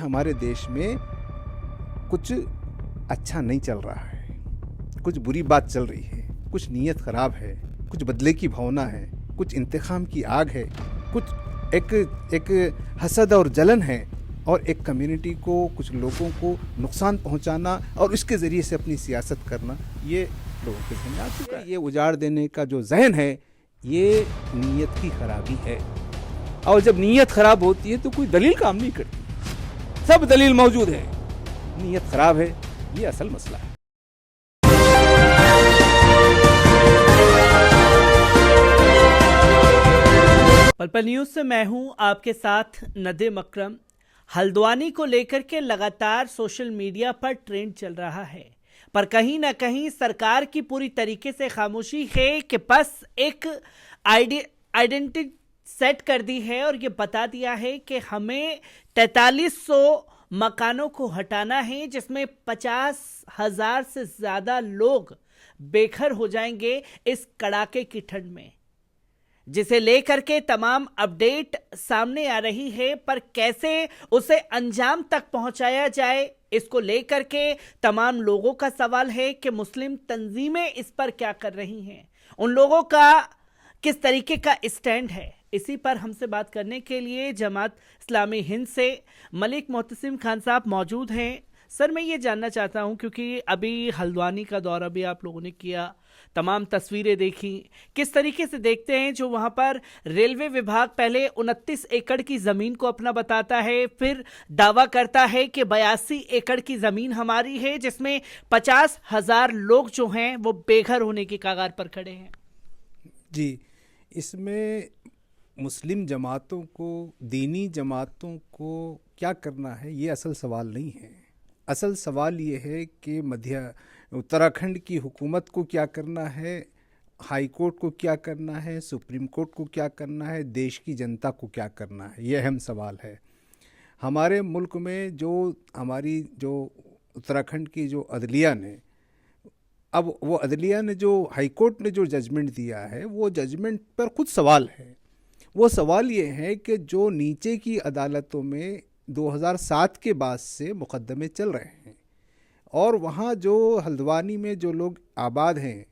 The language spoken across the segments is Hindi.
हमारे देश में कुछ अच्छा नहीं चल रहा है, कुछ बुरी बात चल रही है, कुछ नीयत ख़राब है, कुछ बदले की भावना है, कुछ इंतकाम की आग है, कुछ एक हसद और जलन है, और एक कम्युनिटी को, कुछ लोगों को नुकसान पहुंचाना और इसके ज़रिए से अपनी सियासत करना, ये लोगों के जहन में आ चुका है। ये उजाड़ देने का जो जहन है, ये नीयत की खराबी है। और जब नीयत ख़राब होती है तो कोई दलील काम नहीं करती, सब दलील मौजूद है, नीयत खराब है, ये असल मसला है। पल न्यूज से मैं हूं आपके साथ नदीम अकरम। हल्द्वानी को लेकर के लगातार सोशल मीडिया पर ट्रेंड चल रहा है, पर कहीं ना कहीं सरकार की पूरी तरीके से खामोशी है कि बस एक आइडेंटिटी सेट कर दी है और ये बता दिया है कि हमें 4300 मकानों को हटाना है, जिसमें 50,000 से ज्यादा लोग बेघर हो जाएंगे इस कड़ाके की ठंड में, जिसे लेकर के तमाम अपडेट सामने आ रही है। पर कैसे उसे अंजाम तक पहुंचाया जाए, इसको लेकर के तमाम लोगों का सवाल है कि मुस्लिम तंजीमें इस पर क्या कर रही हैं, उन लोगों का किस तरीके का स्टैंड है। इसी पर हमसे बात करने के लिए जमात इस्लामी हिंद से मलिक मोहतसिम खान साहब मौजूद हैं। सर, मैं ये जानना चाहता हूं, क्योंकि अभी हल्द्वानी का दौरा भी आप लोगों ने किया, तमाम तस्वीरें देखी, किस तरीके से देखते हैं जो वहां पर रेलवे विभाग पहले 29 एकड़ की जमीन को अपना बताता है, फिर दावा करता है कि 82 एकड़ की जमीन हमारी है, जिसमें 50,000 लोग जो हैं वो बेघर होने की कगार पर खड़े हैं। जी, इसमें मुस्लिम जमातों को, दीनी जमातों को क्या करना है, ये असल सवाल नहीं है। असल सवाल ये है कि उत्तराखंड की हुकूमत को क्या करना है, हाई कोर्ट को क्या करना है, सुप्रीम कोर्ट को क्या करना है, देश की जनता को क्या करना है, ये अहम सवाल है। हमारे मुल्क में हमारी उत्तराखंड की जो अदलिया ने, अब वो अदलिया ने जो हाई कोर्ट ने जो जजमेंट दिया है, वो जजमेंट पर कुछ सवाल है। वो सवाल ये है कि जो नीचे की अदालतों में 2007 के बाद से मुकदमे चल रहे हैं, और वहाँ जो हल्द्वानी में जो लोग आबाद हैं,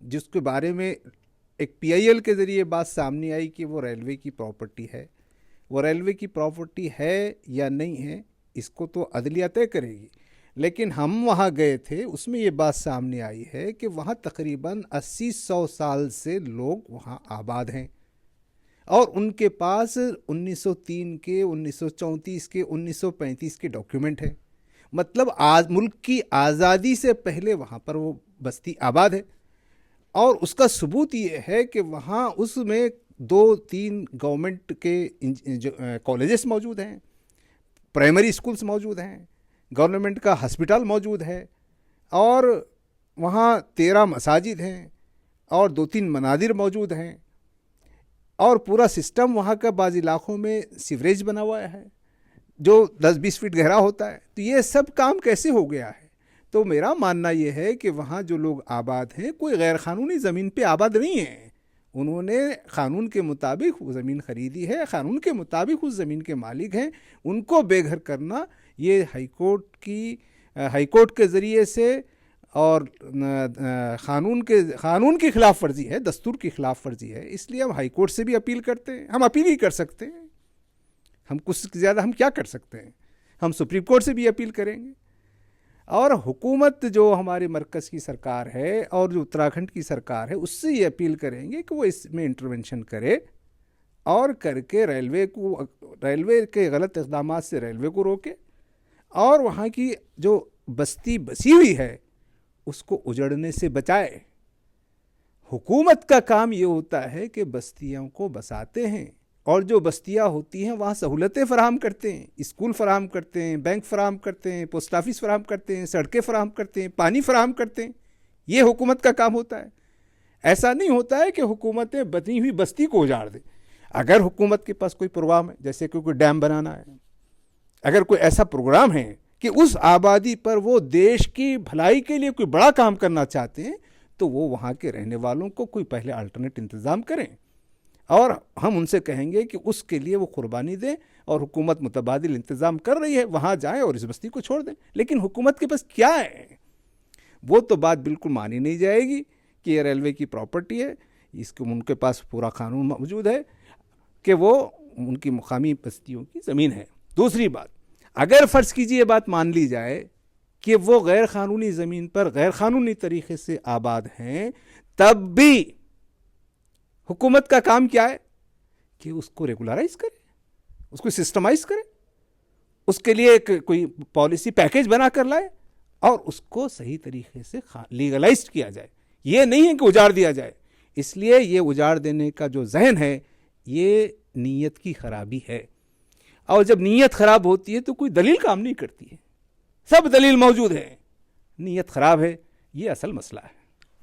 जिसके बारे में एक PIL के ज़रिए बात सामने आई कि वो रेलवे की प्रॉपर्टी है, वो रेलवे की प्रॉपर्टी है या नहीं है, इसको तो अदलिया तय करेगी। लेकिन हम वहाँ गए थे, उसमें ये बात सामने आई है कि वहाँ तकरीबन 80-100 साल से लोग वहाँ आबाद हैं, और उनके पास 1903 के, 1934 के, 1935 के डॉक्यूमेंट है। मतलब आज मुल्क की आज़ादी से पहले वहाँ पर वो बस्ती आबाद है, और उसका सबूत ये है कि वहाँ उसमें 2-3 गवर्नमेंट के कॉलेजेस मौजूद हैं, प्राइमरी स्कूल्स मौजूद हैं, गवर्नमेंट का हॉस्पिटल मौजूद है, और वहाँ 13 मसाजिद हैं, और 2-3 मनादिर मौजूद हैं, और पूरा सिस्टम वहाँ का बाज़ इलाक़ों में सीवरेज बना हुआ है जो 10-20 फीट गहरा होता है। तो ये सब काम कैसे हो गया है? तो मेरा मानना ये है कि वहाँ जो लोग आबाद हैं, कोई गैर क़ानूनी ज़मीन पे आबाद नहीं है। उन्होंने क़ानून के मुताबिक वो ज़मीन ख़रीदी है, क़ानून के मुताबिक उस ज़मीन के मालिक हैं। उनको बेघर करना ये हाई कोर्ट के ज़रिए से और क़ानून की ख़िलाफ़ वर्जी है, दस्तूर की ख़िलाफ़ वर्जी है। इसलिए हम हाई कोर्ट से भी अपील करते हैं। हम अपील ही कर सकते हैं, हम कुछ ज़्यादा हम क्या कर सकते हैं। हम सुप्रीम कोर्ट से भी अपील करेंगे, और हुकूमत जो हमारे मरकज़ की सरकार है और जो उत्तराखंड की सरकार है, उससे ये अपील करेंगे कि वो इसमें इंटरवेंशन करे, और करके रेलवे के गलत इक़दाम से रेलवे को रोके, और वहाँ की जो बस्ती बसी हुई है उसको उजड़ने से बचाए। हुकूमत का काम ये होता है कि बस्तियों को बसाते हैं, और जो बस्तियाँ होती हैं वहाँ सहूलतें फ़राहम करते हैं, स्कूल फ़राहम करते हैं, बैंक फ़राहम करते हैं, पोस्ट ऑफिस फ़राहम करते हैं, सड़कें फ़राहम करते हैं, पानी फ़राहम करते हैं। ये हुकूमत का काम होता है। ऐसा नहीं होता है कि हुकूमतें बनी हुई बस्ती को उजाड़ दें। अगर हुकूमत के पास कोई प्रोग्राम है, जैसे कि कोई डैम बनाना है, अगर कोई ऐसा प्रोग्राम है कि उस आबादी पर वो देश की भलाई के लिए कोई बड़ा काम करना चाहते हैं, तो वो वहाँ के रहने वालों को कोई पहले अल्टरनेट इंतज़ाम करें। और हम उनसे कहेंगे कि उसके लिए वो कुर्बानी दें, और हुकूमत मुतबादिल इंतज़ाम कर रही है, वहाँ जाएं और इस बस्ती को छोड़ दें। लेकिन हुकूमत के पास क्या है? वो तो बात बिल्कुल मानी नहीं जाएगी कि ये रेलवे की प्रॉपर्टी है, इसको उनके पास पूरा कानून मौजूद है कि वो उनकी मुकामी बस्तियों की ज़मीन है। दूसरी बात, अगर फ़र्ज़ कीजिए ये बात मान ली जाए कि वो गैर क़ानूनी ज़मीन पर गैर क़ानूनी तरीके से आबाद हैं, तब भी हुकूमत का काम क्या है कि उसको रेगुलराइज करे, उसको सिस्टमाइज करे, उसके लिए एक कोई पॉलिसी पैकेज बना कर लाए और उसको सही तरीके से लीगलाइज किया जाए। ये नहीं है कि उजाड़ दिया जाए। इसलिए ये उजाड़ देने का जो जहन है, ये नीयत की खराबी है, और जब नीयत खराब होती है तो कोई दलील काम नहीं करती है। सब दलील मौजूद है, नीयत खराब है, ये असल मसला है।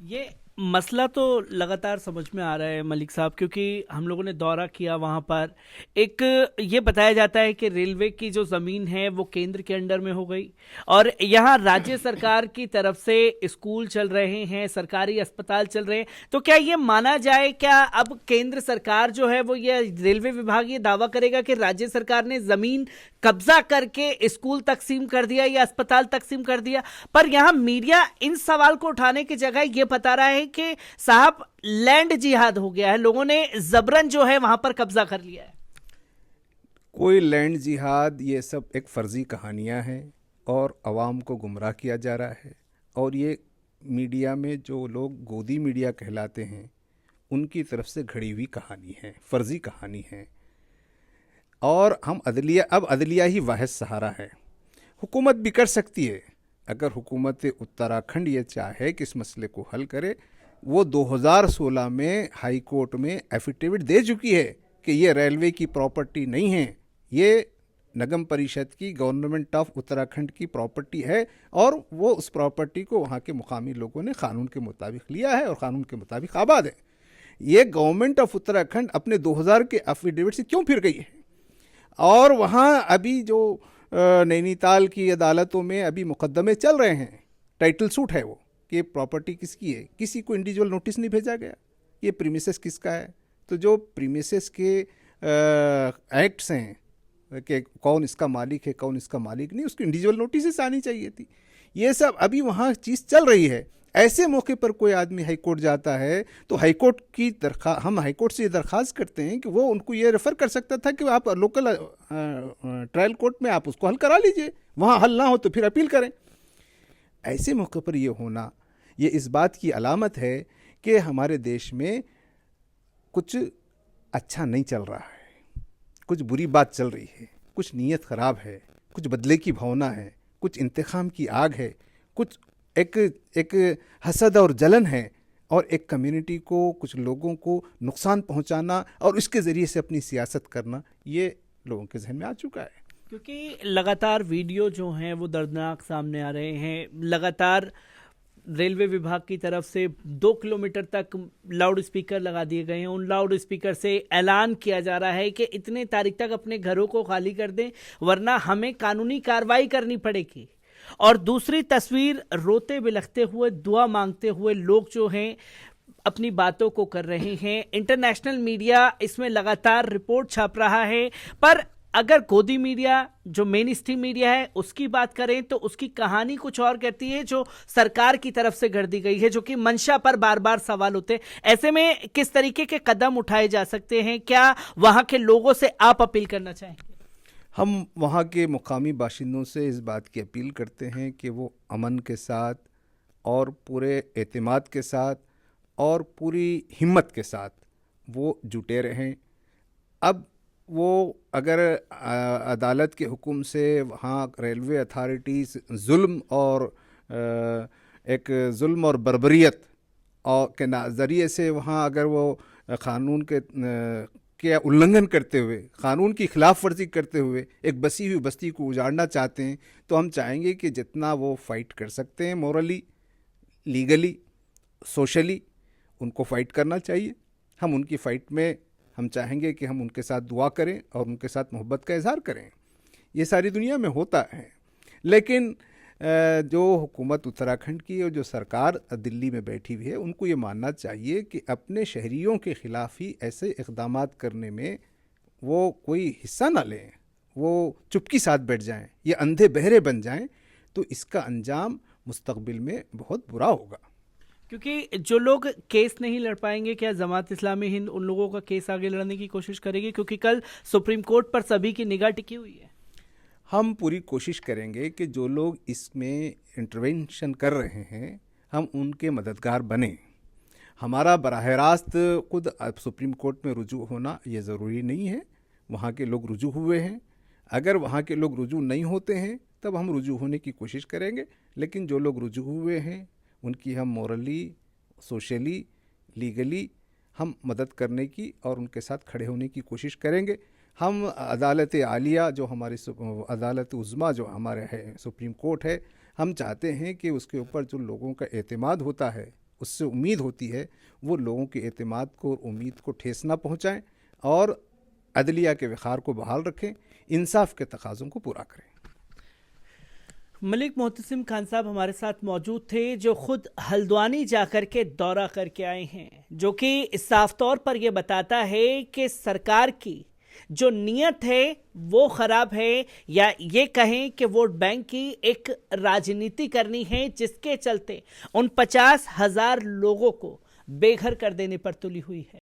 ये मसला तो लगातार समझ में आ रहा है मलिक साहब, क्योंकि हम लोगों ने दौरा किया वहाँ पर। एक ये बताया जाता है कि रेलवे की जो ज़मीन है वो केंद्र के अंडर में हो गई, और यहाँ राज्य सरकार की तरफ से स्कूल चल रहे हैं, सरकारी अस्पताल चल रहे हैं। तो क्या ये माना जाए, क्या अब केंद्र सरकार जो है वो ये रेलवे विभाग ये दावा करेगा कि राज्य सरकार ने ज़मीन कब्जा करके स्कूल तकसीम कर दिया या अस्पताल तकसीम कर दिया? पर यहाँ मीडिया इन सवाल को उठाने की जगह ये बता रहा है कि साहब लैंड जिहाद हो गया है, लोगों ने जबरन जो है वहां पर कब्जा कर लिया है। कोई लैंड जिहाद, ये सब एक फर्जी कहानियां हैं और अवाम को गुमराह किया जा रहा है। और ये मीडिया में जो लोग गोदी मीडिया कहलाते हैं, उनकी तरफ से घड़ी हुई कहानी है, फर्जी कहानी है। और हम अब अदलिया ही वाहिद सहारा है। हुकूमत भी कर सकती है, अगर हुकूमत उत्तराखंड ये चाहे कि इस मसले को हल करे। वो 2016 में हाई कोर्ट में एफिडेविट दे चुकी है कि ये रेलवे की प्रॉपर्टी नहीं है, ये नगम परिषद की, गवर्नमेंट ऑफ उत्तराखंड की प्रॉपर्टी है, और वो उस प्रॉपर्टी को वहाँ के मुकामी लोगों ने कानून के मुताबिक लिया है और कानून के मुताबिक आबाद है। ये गवर्नमेंट ऑफ उत्तराखंड अपने 2000 के एफिडेविट से क्यों फिर गई है? और वहाँ अभी जो नैनीताल की अदालतों में अभी मुकदमे चल रहे हैं, टाइटल सूट है वो, कि प्रॉपर्टी किसकी है, किसी को इंडिविजुअल नोटिस नहीं भेजा गया, ये प्रीमिसेस किसका है। तो जो प्रीमिसेस के एक्ट्स हैं कि कौन इसका मालिक है, कौन इसका मालिक नहीं, उसको इंडिविजुअल नोटिस आनी चाहिए थी। ये सब अभी वहाँ चीज़ चल रही है। ऐसे मौके पर कोई आदमी हाई कोर्ट जाता है तो हाई कोर्ट की हम हाई कोर्ट से ये दरख्वास्त करते हैं कि वो उनको ये रेफ़र कर सकता था कि आप लोकल ट्रायल कोर्ट में आप उसको हल करा लीजिए, वहाँ हल ना हो तो फिर अपील करें। ऐसे मौके पर ये होना, ये इस बात की अलामत है कि हमारे देश में कुछ अच्छा नहीं चल रहा है, कुछ बुरी बात चल रही है, कुछ नीयत ख़राब है, कुछ बदले की भावना है, कुछ इंतकाम की आग है, कुछ एक हसद और जलन है, और एक कम्युनिटी को, कुछ लोगों को नुकसान पहुंचाना और इसके ज़रिए से अपनी सियासत करना, ये लोगों के जहन में आ चुका है। क्योंकि लगातार वीडियो जो हैं वो दर्दनाक सामने आ रहे हैं। लगातार रेलवे विभाग की तरफ से 2 किलोमीटर तक लाउड स्पीकर लगा दिए गए हैं। उन लाउड स्पीकर से ऐलान किया जा रहा है कि इतने तारीख तक अपने घरों को खाली कर दें, वरना हमें कानूनी कार्रवाई करनी पड़ेगी। और दूसरी तस्वीर, रोते बिलखते हुए, दुआ मांगते हुए लोग जो हैं अपनी बातों को कर रहे हैं। इंटरनेशनल मीडिया इसमें लगातार रिपोर्ट छाप रहा है, पर अगर गोदी मीडिया जो मेन स्ट्रीम मीडिया है उसकी बात करें तो उसकी कहानी कुछ और कहती है, जो सरकार की तरफ से कर दी गई है, जो कि मंशा पर बार बार सवाल होते हैं। ऐसे में किस तरीके के कदम उठाए जा सकते हैं? क्या वहां के लोगों से आप अपील करना चाहेंगे? हम वहाँ के मुकामी बाशिंदों से इस बात की अपील करते हैं कि वो अमन के साथ और पूरे एतमाद के साथ और पूरी हिम्मत के साथ वो जुटे रहें। अब वो अगर अदालत के हुक्म से वहाँ रेलवे अथॉरिटीज़ जुल्म और बर्बरियत और के ज़रिए से वहाँ अगर वो क़ानून के उल्लंघन करते हुए, क़ानून की खिलाफ वर्जी करते हुए एक बसी हुई बस्ती को उजाड़ना चाहते हैं, तो हम चाहेंगे कि जितना वो फ़ाइट कर सकते हैं मोरली, लीगली, सोशली, उनको फ़ाइट करना चाहिए। हम उनकी फ़ाइट में हम चाहेंगे कि हम उनके साथ दुआ करें और उनके साथ मोहब्बत का इजहार करें। ये सारी दुनिया में होता है, लेकिन जो हुकूमत उत्तराखंड की और जो सरकार दिल्ली में बैठी हुई है, उनको ये मानना चाहिए कि अपने शहरियों के ख़िलाफ़ ही ऐसे इक़दामात करने में वो कोई हिस्सा ना लें, वो चुपकी साथ बैठ जाएं, ये अंधे बहरे बन जाएं, तो इसका अंजाम मुस्तक़बिल में बहुत बुरा होगा। क्योंकि जो लोग केस नहीं लड़ पाएंगे, क्या जमात इस्लामी हिंद उन लोगों का केस आगे लड़ने की कोशिश करेगी? क्योंकि कल सुप्रीम कोर्ट पर सभी की निगाह टिकी हुई है। हम पूरी कोशिश करेंगे कि जो लोग इसमें इंटरवेंशन कर रहे हैं, हम उनके मददगार बने। हमारा बराह रास्त खुद सुप्रीम कोर्ट में रुजू होना ये ज़रूरी नहीं है, वहाँ के लोग रुजू हुए हैं। अगर वहाँ के लोग रुजू नहीं होते हैं तब हम रुजू होने की कोशिश करेंगे, लेकिन जो लोग रुजू हुए हैं उनकी हम मोरली, सोशली, लीगली हम मदद करने की और उनके साथ खड़े होने की कोशिश करेंगे। हम अदालत आलिया, जो हमारी अदालत उज़्मा जो हमारे है सुप्रीम कोर्ट है, हम चाहते हैं कि उसके ऊपर जो लोगों का एतमाद होता है, उससे उम्मीद होती है, वो लोगों के एतमाद को और उम्मीद को ठेस ना पहुँचाएँ और अदलिया के वक़ार को बहाल रखें, इंसाफ के तकाज़ों को पूरा करें। मलिक मोहतसिम खान साहब हमारे साथ मौजूद थे, जो खुद हल्द्वानी जाकर के दौरा करके आए हैं, जो कि साफ तौर पर यह बताता है कि सरकार की जो नीयत है वो खराब है, या ये कहें कि वोट बैंक की एक राजनीति करनी है, जिसके चलते उन 50,000 लोगों को बेघर कर देने पर तुली हुई है।